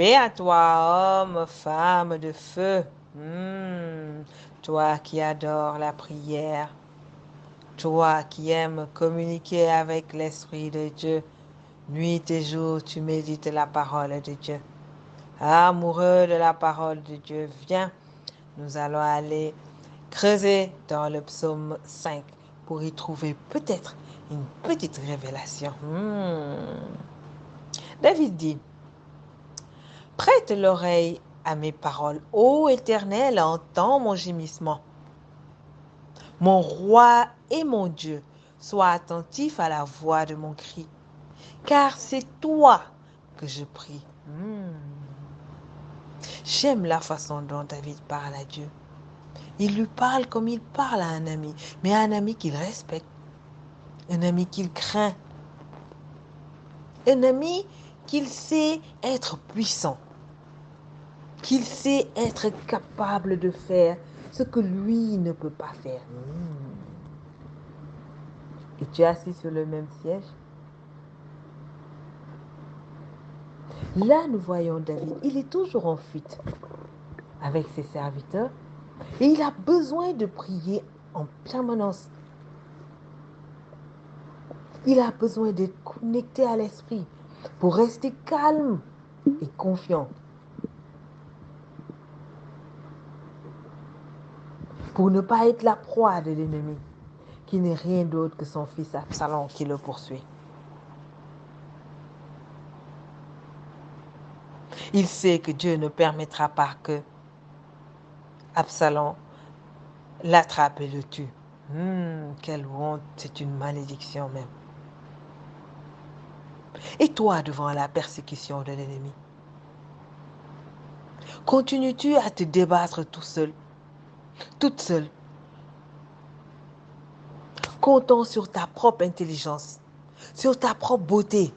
Paix à toi, homme, femme de feu. Toi qui adores la prière, toi qui aimes communiquer avec l'Esprit de Dieu. Nuit et jour, tu médites la parole de Dieu. Amoureux de la parole de Dieu, viens, nous allons aller creuser dans le psaume 5 pour y trouver peut-être une petite révélation. David dit, prête l'oreille à mes paroles. Ô Éternel, entends mon gémissement. Mon roi et mon Dieu, sois attentif à la voix de mon cri, car c'est toi que je prie. J'aime la façon dont David parle à Dieu. Il lui parle comme il parle à un ami, mais un ami qu'il respecte, un ami qu'il craint, un ami qu'il sait être puissant, qu'il sait être capable de faire ce que lui ne peut pas faire. Et tu es assis sur le même siège. Là, nous voyons David. Il est toujours en fuite avec ses serviteurs et il a besoin de prier en permanence. Il a besoin d'être connecté à l'esprit pour rester calme et confiant. Pour ne pas être la proie de l'ennemi, qui n'est rien d'autre que son fils Absalom qui le poursuit. Il sait que Dieu ne permettra pas que Absalom l'attrape et le tue. Quelle honte, c'est une malédiction même. Et toi devant la persécution de l'ennemi? Continues-tu à te débattre tout seul, toute seule, comptant sur ta propre intelligence, sur ta propre beauté,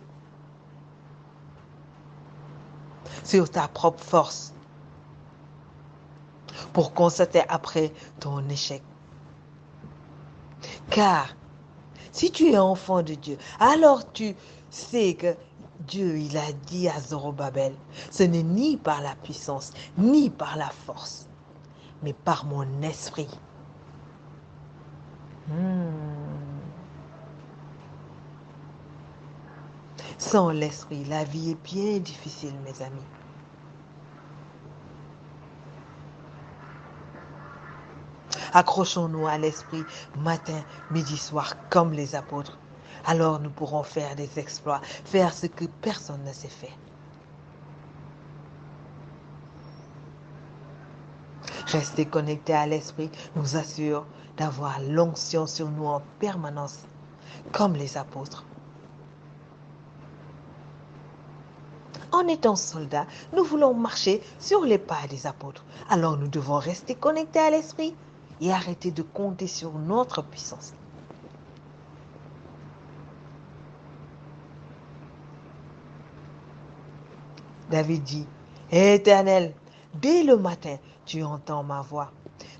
sur ta propre force, pour constater après ton échec? Car si tu es enfant de Dieu, alors tu sais que Dieu, il a dit à Zorobabel, ce n'est ni par la puissance, ni par la force, mais par mon esprit. Sans l'esprit, la vie est bien difficile, mes amis. Accrochons-nous à l'esprit matin, midi, soir, comme les apôtres. Alors nous pourrons faire des exploits, faire ce que personne ne sait faire. Rester connecté à l'esprit nous assure d'avoir l'onction sur nous en permanence, comme les apôtres. En étant soldats, nous voulons marcher sur les pas des apôtres. Alors nous devons rester connectés à l'esprit et arrêter de compter sur notre puissance. David dit, Éternel, dès le matin, tu entends ma voix.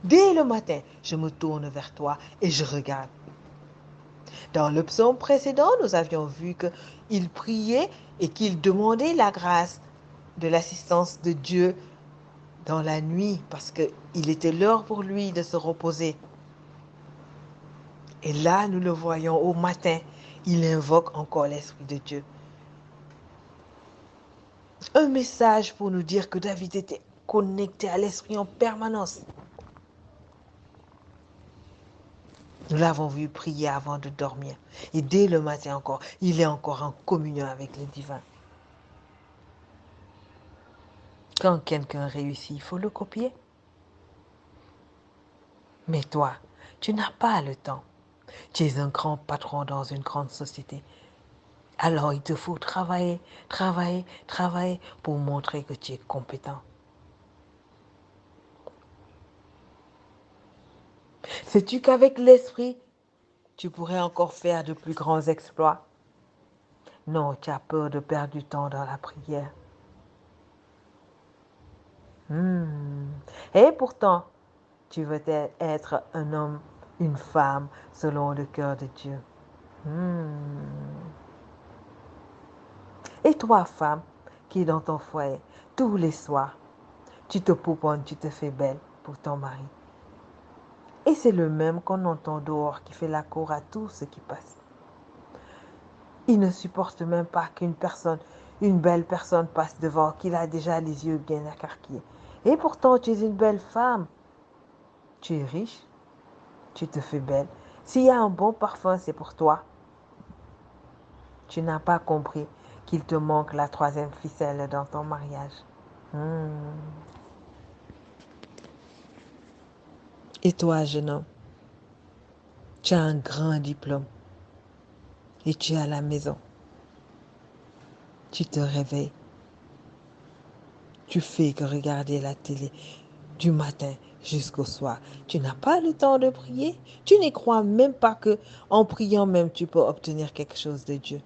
Dès le matin, je me tourne vers toi et je regarde. Dans le psaume précédent, nous avions vu qu'il priait et qu'il demandait la grâce de l'assistance de Dieu dans la nuit parce qu'il était l'heure pour lui de se reposer. Et là, nous le voyons au matin, il invoque encore l'Esprit de Dieu. Un message pour nous dire que David était connecté à l'Esprit en permanence. Nous l'avons vu prier avant de dormir. Et dès le matin encore, il est encore en communion avec le divin. Quand quelqu'un réussit, il faut le copier. Mais toi, tu n'as pas le temps. Tu es un grand patron dans une grande société. Alors il te faut travailler, travailler, travailler pour montrer que tu es compétent. Sais-tu qu'avec l'esprit, tu pourrais encore faire de plus grands exploits? Non, tu as peur de perdre du temps dans la prière. Et pourtant, tu veux être un homme, une femme selon le cœur de Dieu. Et toi, femme, qui est dans ton foyer. Tous les soirs, tu te pouponnes, tu te fais belle pour ton mari. Et c'est le même qu'on entend dehors qui fait la cour à tout ce qui passe. Il ne supporte même pas une belle personne passe devant, qu'il a déjà les yeux bien écarquillés. Et pourtant, tu es une belle femme. Tu es riche, tu te fais belle. S'il y a un bon parfum, c'est pour toi. Tu n'as pas compris qu'il te manque la troisième ficelle dans ton mariage. Hmm. Et toi, jeune homme, tu as un grand diplôme et tu es à la maison. Tu te réveilles. Tu fais que regarder la télé du matin jusqu'au soir. Tu n'as pas le temps de prier. Tu n'y crois même pas que en priant même tu peux obtenir quelque chose de Dieu.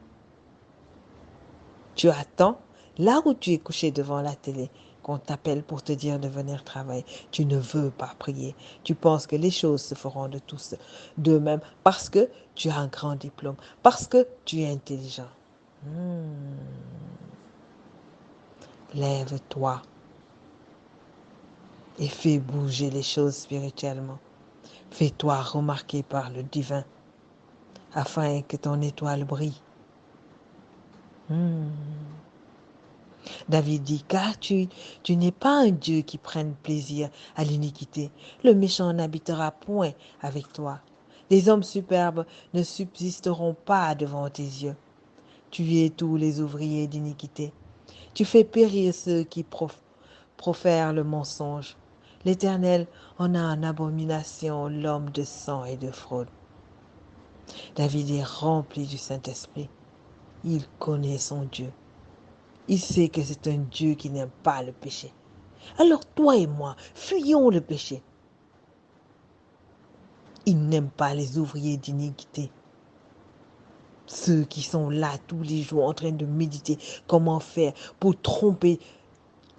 Tu attends là où tu es couché devant la télé qu'on t'appelle pour te dire de venir travailler. Tu ne veux pas prier. Tu penses que les choses se feront de tous d'eux-mêmes parce que tu as un grand diplôme, parce que tu es intelligent. Lève-toi et fais bouger les choses spirituellement. Fais-toi remarquer par le divin afin que ton étoile brille. David dit, car tu n'es pas un Dieu qui prenne plaisir à l'iniquité. Le méchant n'habitera point avec toi. Les hommes superbes ne subsisteront pas devant tes yeux. Tu es tous les ouvriers d'iniquité. Tu fais périr ceux qui profèrent le mensonge. L'Éternel en a en abomination l'homme de sang et de fraude. David est rempli du Saint-Esprit. Il connaît son Dieu. Il sait que c'est un Dieu qui n'aime pas le péché. Alors toi et moi, fuyons le péché. Il n'aime pas les ouvriers d'iniquité. Ceux qui sont là tous les jours en train de méditer comment faire pour tromper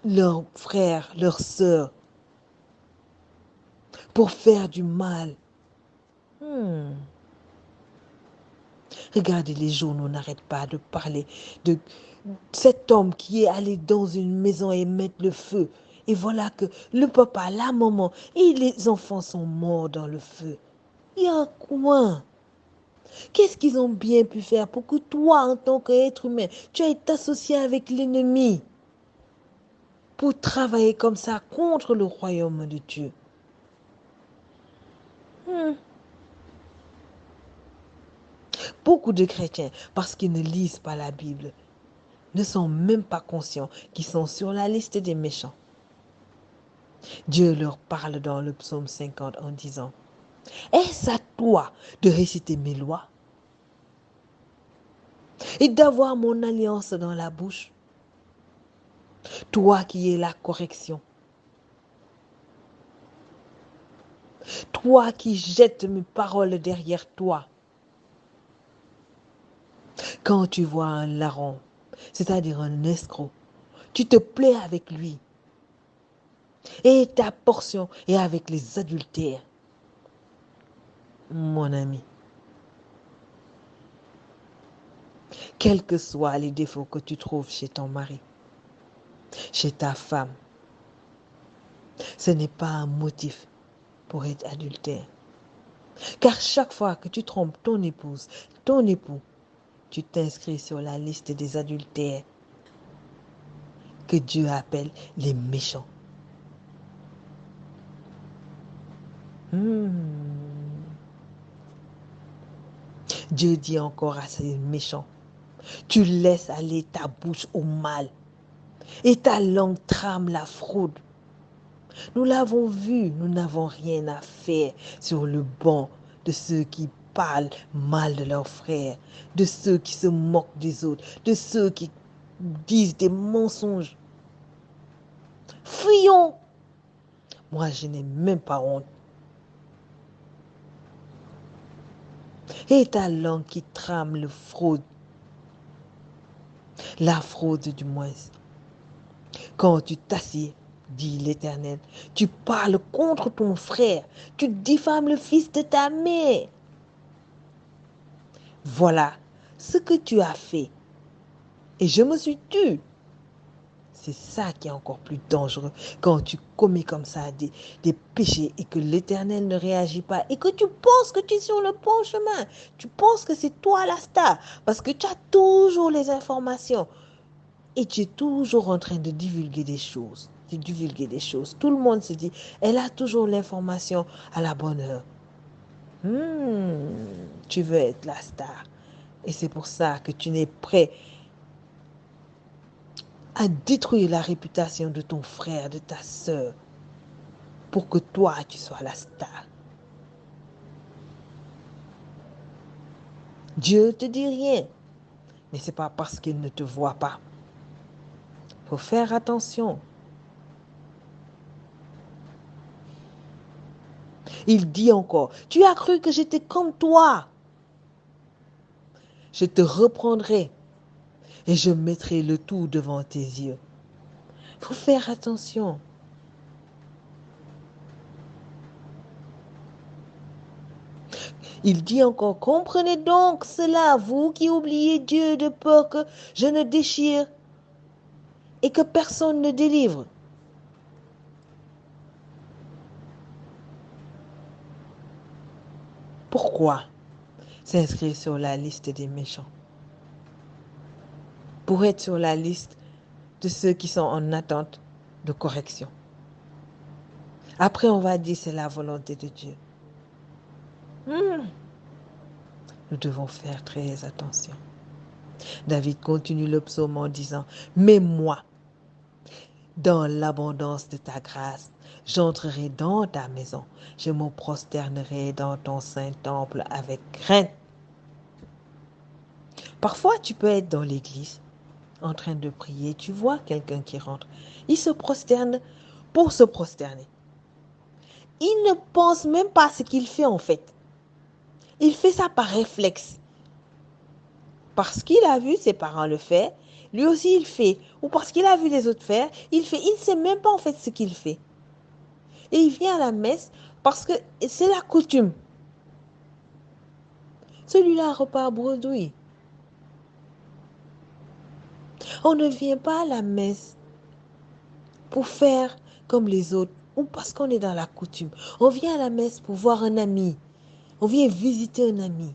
leurs frères, leurs sœurs, pour faire du mal. Regardez les journaux, n'arrêtent pas de parler de cet homme qui est allé dans une maison et mettre le feu. Et voilà que le papa, la maman et les enfants sont morts dans le feu. Il y a un coin. Qu'est-ce qu'ils ont bien pu faire pour que toi, en tant qu'être humain, tu aies t'associer avec l'ennemi pour travailler comme ça contre le royaume de Dieu? Beaucoup de chrétiens, parce qu'ils ne lisent pas la Bible, ne sont même pas conscients qu'ils sont sur la liste des méchants. Dieu leur parle dans le psaume 50 en disant, est-ce à toi de réciter mes lois et d'avoir mon alliance dans la bouche? Toi qui es la correction, toi qui jettes mes paroles derrière toi. Quand tu vois un larron, c'est-à-dire un escroc, tu te plais avec lui. Et ta portion est avec les adultères. Mon ami, quels que soient les défauts que tu trouves chez ton mari, chez ta femme, ce n'est pas un motif pour être adultère. Car chaque fois que tu trompes ton épouse, ton époux, tu t'inscris sur la liste des adultères que Dieu appelle les méchants. Dieu dit encore à ces méchants, tu laisses aller ta bouche au mal et ta langue trame la fraude. Nous l'avons vu, nous n'avons rien à faire sur le banc de ceux qui parlent mal de leurs frères, de ceux qui se moquent des autres, de ceux qui disent des mensonges. Fuyons! Moi, je n'ai même pas honte. Et ta langue qui trame le fraude, la fraude du moins. Quand tu t'assieds, dit l'Éternel, tu parles contre ton frère, tu diffames le fils de ta mère. Voilà ce que tu as fait. Et je me suis tue. C'est ça qui est encore plus dangereux quand tu commets comme ça des péchés et que l'Éternel ne réagit pas et que tu penses que tu es sur le bon chemin. Tu penses que c'est toi la star parce que tu as toujours les informations et tu es toujours en train de divulguer des choses. De divulguer des choses. Tout le monde se dit, elle a toujours l'information à la bonne heure. Tu veux être la star. Et c'est pour ça que tu n'es prêt à détruire la réputation de ton frère, de ta sœur, pour que toi, tu sois la star. Dieu ne te dit rien, mais ce n'est pas parce qu'il ne te voit pas. Il faut faire attention. Il dit encore, tu as cru que j'étais comme toi. Je te reprendrai et je mettrai le tout devant tes yeux. Il faut faire attention. Il dit encore, comprenez donc cela, vous qui oubliez Dieu de peur que je ne déchire et que personne ne délivre. Pourquoi s'inscrire sur la liste des méchants? Pour être sur la liste de ceux qui sont en attente de correction. Après, on va dire c'est la volonté de Dieu. Nous devons faire très attention. David continue le psaume en disant, mais moi, dans l'abondance de ta grâce, j'entrerai dans ta maison. Je me prosternerai dans ton saint temple avec crainte. Parfois, tu peux être dans l'église en train de prier. Tu vois quelqu'un qui rentre. Il se prosterne pour se prosterner. Il ne pense même pas à ce qu'il fait en fait. Il fait ça par réflexe. Parce qu'il a vu ses parents le faire, lui aussi il fait. Ou parce qu'il a vu les autres faire, il fait. Il ne sait même pas en fait ce qu'il fait. Et il vient à la messe parce que c'est la coutume. Celui-là repart bredouille. On ne vient pas à la messe pour faire comme les autres ou parce qu'on est dans la coutume. On vient à la messe pour voir un ami. On vient visiter un ami.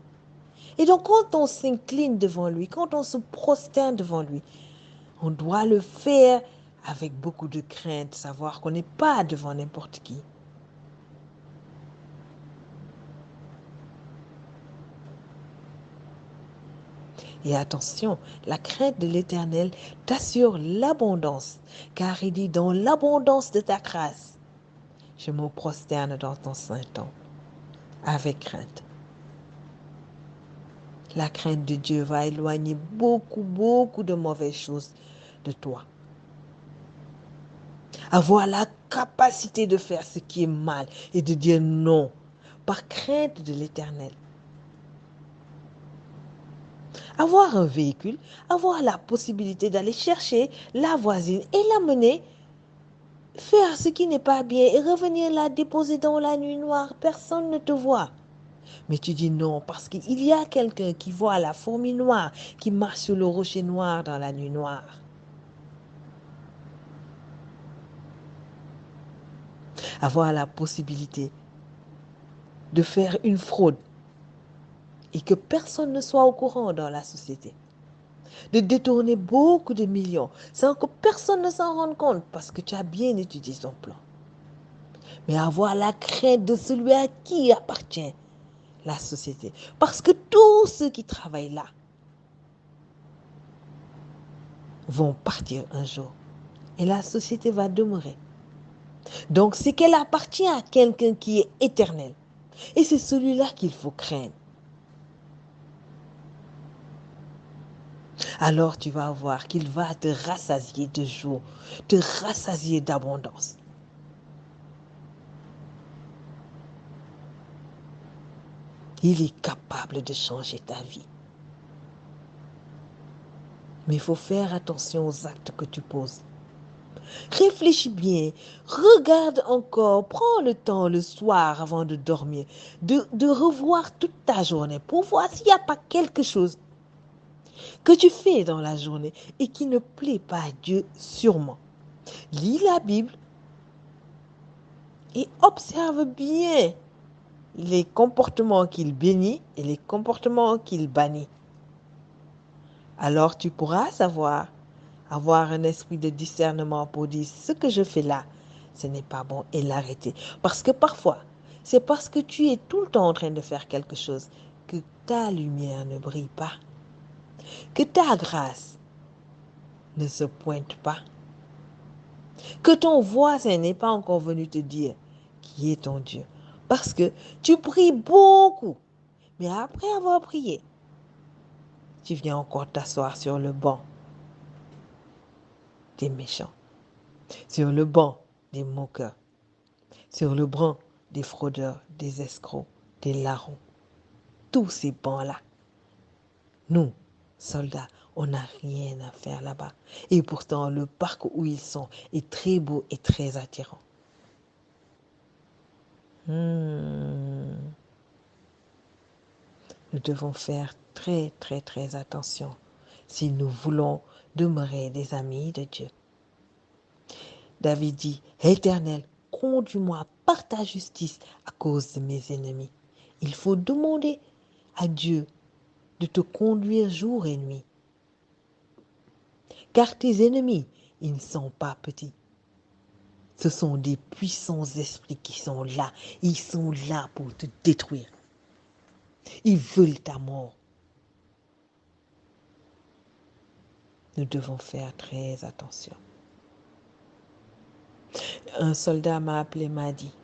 Et donc quand on s'incline devant lui, quand on se prosterne devant lui, on doit le faire avec beaucoup de crainte, savoir qu'on n'est pas devant n'importe qui. Et attention, la crainte de l'Éternel t'assure l'abondance, car il dit dans l'abondance de ta grâce, je me prosterne dans ton saint temple avec crainte. La crainte de Dieu va éloigner beaucoup de mauvaises choses de toi. Avoir la capacité de faire ce qui est mal et de dire non par crainte de l'Éternel. Avoir un véhicule, avoir la possibilité d'aller chercher la voisine et l'amener, faire ce qui n'est pas bien et revenir la déposer dans la nuit noire, personne ne te voit. Mais tu dis non parce qu'il y a quelqu'un qui voit la fourmi noire qui marche sur le rocher noir dans la nuit noire. Avoir la possibilité de faire une fraude et que personne ne soit au courant dans la société. De détourner beaucoup de millions sans que personne ne s'en rende compte parce que tu as bien étudié son plan. Mais avoir la crainte de celui à qui appartient la société. Parce que tous ceux qui travaillent là vont partir un jour et la société va demeurer. Donc c'est qu'elle appartient à quelqu'un qui est éternel. Et c'est celui-là qu'il faut craindre. Alors tu vas voir qu'il va te rassasier de joie, te rassasier d'abondance. Il est capable de changer ta vie. Mais il faut faire attention aux actes que tu poses. Réfléchis bien, regarde encore, prends le temps le soir avant de dormir, de revoir toute ta journée pour voir s'il n'y a pas quelque chose que tu fais dans la journée et qui ne plaît pas à Dieu sûrement. Lis la Bible et observe bien les comportements qu'il bénit et les comportements qu'il bannit. Alors tu pourras savoir, avoir un esprit de discernement pour dire ce que je fais là, ce n'est pas bon et l'arrêter. Parce que parfois, c'est parce que tu es tout le temps en train de faire quelque chose que ta lumière ne brille pas, que ta grâce ne se pointe pas, que ton voisin n'est pas encore venu te dire qui est ton Dieu. Parce que tu pries beaucoup, mais après avoir prié, tu viens encore t'asseoir sur le banc des méchants, sur le banc des moqueurs, sur le banc des fraudeurs, des escrocs, des larrons. Tous ces bancs-là, nous, soldats, on n'a rien à faire là-bas. Et pourtant, le parc où ils sont est très beau et très attirant. Nous devons faire très, très, très attention si nous voulons demeurer des amis de Dieu. David dit, Éternel, conduis-moi par ta justice à cause de mes ennemis. Il faut demander à Dieu de te conduire jour et nuit. Car tes ennemis, ils ne sont pas petits. Ce sont des puissants esprits qui sont là. Ils sont là pour te détruire. Ils veulent ta mort. Nous devons faire très attention. Un soldat m'a appelé, m'a dit,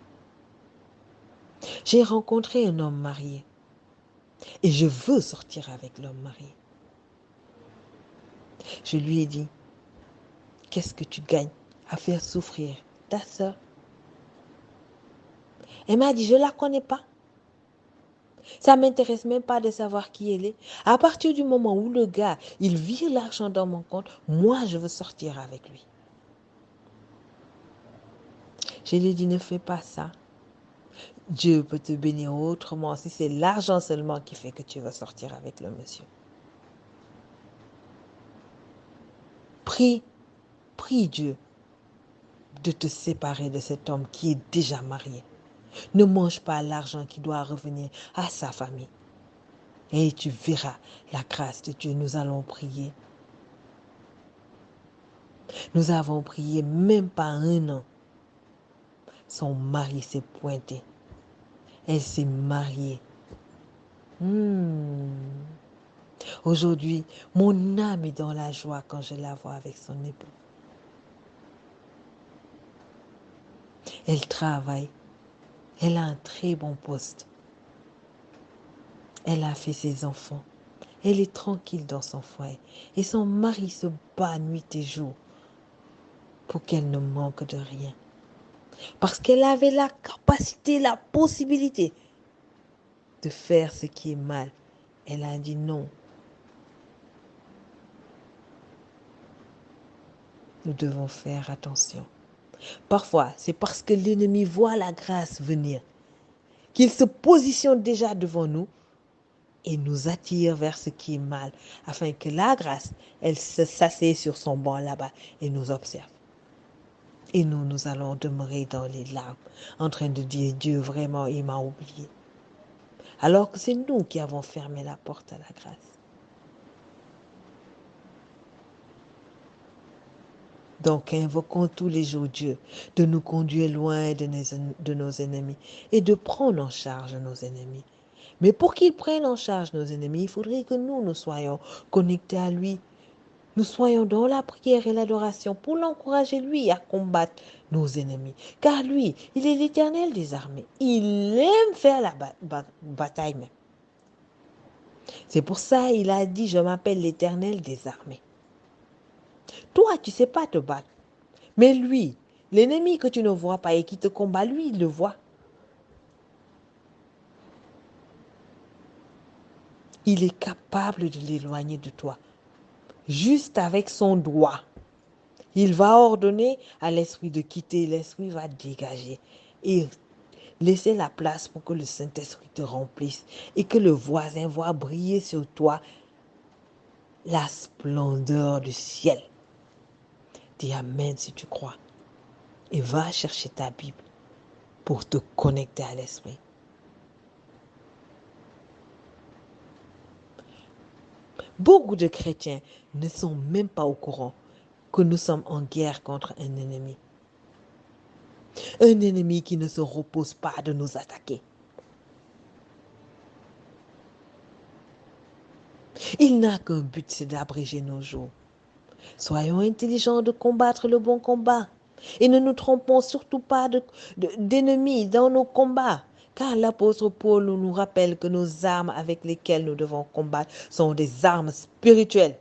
j'ai rencontré un homme marié et je veux sortir avec l'homme marié. Je lui ai dit, qu'est-ce que tu gagnes à faire souffrir ta sœur? Elle m'a dit, je ne la connais pas. Ça ne m'intéresse même pas de savoir qui elle est. À partir du moment où le gars, il vire l'argent dans mon compte, moi, je veux sortir avec lui. Je lui ai dit, ne fais pas ça. Dieu peut te bénir autrement si c'est l'argent seulement qui fait que tu vas sortir avec le monsieur. Prie Dieu de te séparer de cet homme qui est déjà marié. Ne mange pas l'argent qui doit revenir à sa famille. Et tu verras la grâce de Dieu. Nous allons prier. Nous avons prié même pas un an. Son mari s'est pointé. Elle s'est mariée. Aujourd'hui, mon âme est dans la joie quand je la vois avec son époux. Elle travaille. Elle a un très bon poste. Elle a fait ses enfants. Elle est tranquille dans son foyer. Et son mari se bat nuit et jour pour qu'elle ne manque de rien. Parce qu'elle avait la capacité, la possibilité de faire ce qui est mal. Elle a dit non. Nous devons faire attention. Parfois, c'est parce que l'ennemi voit la grâce venir qu'il se positionne déjà devant nous et nous attire vers ce qui est mal, afin que la grâce, elle s'assied sur son banc là-bas et nous observe. Et nous allons demeurer dans les larmes, en train de dire, Dieu, vraiment, il m'a oublié. Alors que c'est nous qui avons fermé la porte à la grâce. Donc, invoquons tous les jours Dieu de nous conduire loin de nos ennemis et de prendre en charge nos ennemis. Mais pour qu'il prenne en charge nos ennemis, il faudrait que nous soyons connectés à lui. Nous soyons dans la prière et l'adoration pour l'encourager, lui, à combattre nos ennemis. Car lui, il est l'Éternel des armées. Il aime faire la bataille même. C'est pour ça qu'il a dit, je m'appelle l'Éternel des armées. Toi, tu ne sais pas te battre. Mais lui, l'ennemi que tu ne vois pas et qui te combat, lui, il le voit. Il est capable de l'éloigner de toi. Juste avec son doigt. Il va ordonner à l'esprit de quitter. L'esprit va dégager. Et laisser la place pour que le Saint-Esprit te remplisse. Et que le voisin voit briller sur toi la splendeur du ciel. Dis Amen si tu crois. Et va chercher ta Bible pour te connecter à l'esprit. Beaucoup de chrétiens ne sont même pas au courant que nous sommes en guerre contre un ennemi. Un ennemi qui ne se repose pas de nous attaquer. Il n'a qu'un but, c'est d'abréger nos jours. Soyons intelligents de combattre le bon combat. Et ne nous trompons surtout pas d'ennemis dans nos combats. Car l'apôtre Paul nous rappelle que nos armes avec lesquelles nous devons combattre sont des armes spirituelles.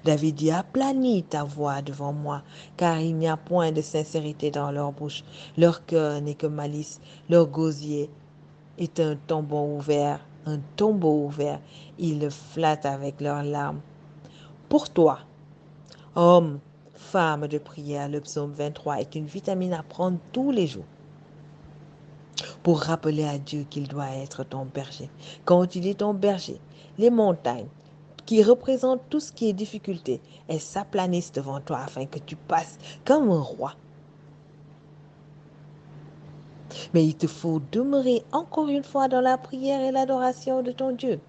David dit, aplanis ta voix devant moi, car il n'y a point de sincérité dans leur bouche. Leur cœur n'est que malice, leur gosier est un tombeau ouvert, un tombeau ouvert. Ils le flattent avec leurs larmes. Pour toi, homme, femme de prière, le psaume 23 est une vitamine à prendre tous les jours pour rappeler à Dieu qu'il doit être ton berger. Quand il est ton berger, les montagnes, qui représentent tout ce qui est difficulté, elles s'aplanissent devant toi afin que tu passes comme un roi. Mais il te faut demeurer encore une fois dans la prière et l'adoration de ton Dieu.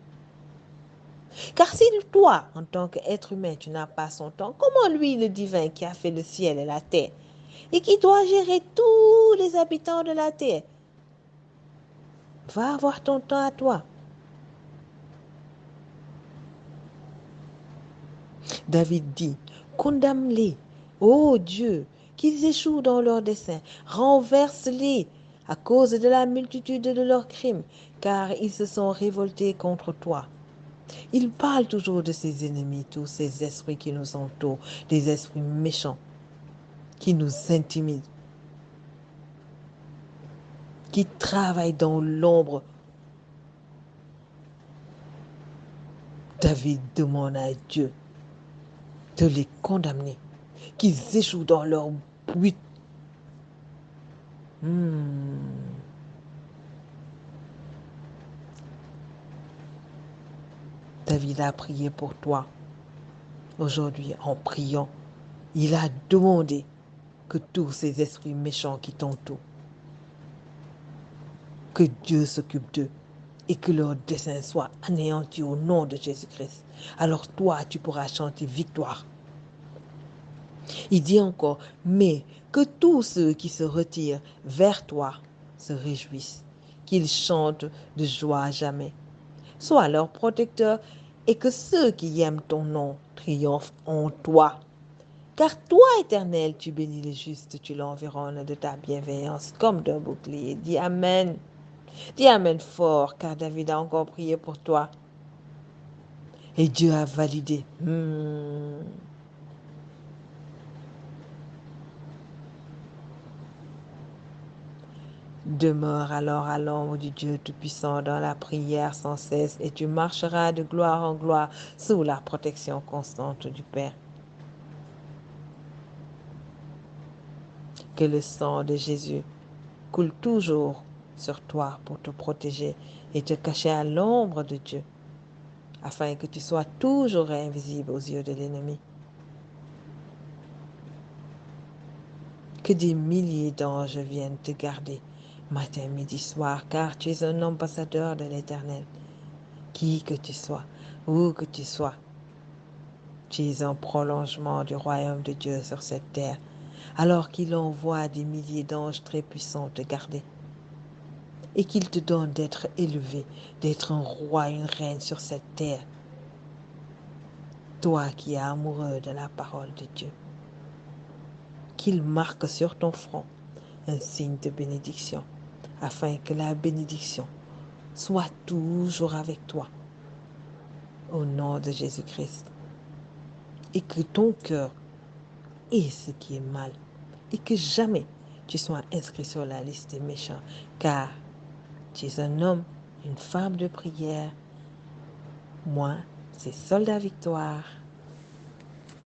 Car si toi, en tant qu'être humain, tu n'as pas son temps, comment lui, le divin qui a fait le ciel et la terre, et qui doit gérer tous les habitants de la terre, va avoir ton temps à toi? David dit, condamne-les, ô Dieu, qu'ils échouent dans leurs desseins, renverse-les à cause de la multitude de leurs crimes, car ils se sont révoltés contre toi. Il parle toujours de ses ennemis, tous ces esprits qui nous entourent, des esprits méchants, qui nous intimident, qui travaillent dans l'ombre. David demande à Dieu de les condamner, qu'ils échouent dans leur but. David a prié pour toi. Aujourd'hui, en priant, il a demandé que tous ces esprits méchants qui t'entourent, que Dieu s'occupe d'eux et que leur dessein soit anéanti au nom de Jésus-Christ. Alors toi, tu pourras chanter victoire. Il dit encore, mais que tous ceux qui se retirent vers toi se réjouissent, qu'ils chantent de joie à jamais. Sois leur protecteur et que ceux qui aiment ton nom triomphent en toi. Car toi, Éternel, tu bénis les justes, tu l'environnes de ta bienveillance comme d'un bouclier. Dis Amen. Dis Amen fort, car David a encore prié pour toi. Et Dieu a validé. Demeure alors à l'ombre du Dieu Tout-Puissant dans la prière sans cesse et tu marcheras de gloire en gloire sous la protection constante du Père. Que le sang de Jésus coule toujours sur toi pour te protéger et te cacher à l'ombre de Dieu, afin que tu sois toujours invisible aux yeux de l'ennemi. Que des milliers d'anges viennent te garder matin, midi, soir, car tu es un ambassadeur de l'Éternel. Qui que tu sois, où que tu sois, tu es un prolongement du royaume de Dieu sur cette terre, alors qu'il envoie des milliers d'anges très puissants te garder. Et qu'il te donne d'être élevé, d'être un roi, une reine sur cette terre. Toi qui es amoureux de la parole de Dieu. Qu'il marque sur ton front un signe de bénédiction, afin que la bénédiction soit toujours avec toi, au nom de Jésus-Christ. Et que ton cœur ait ce qui est mal, et que jamais tu sois inscrit sur la liste des méchants, car tu es un homme, une femme de prière. Moi, c'est Soldat Victoire.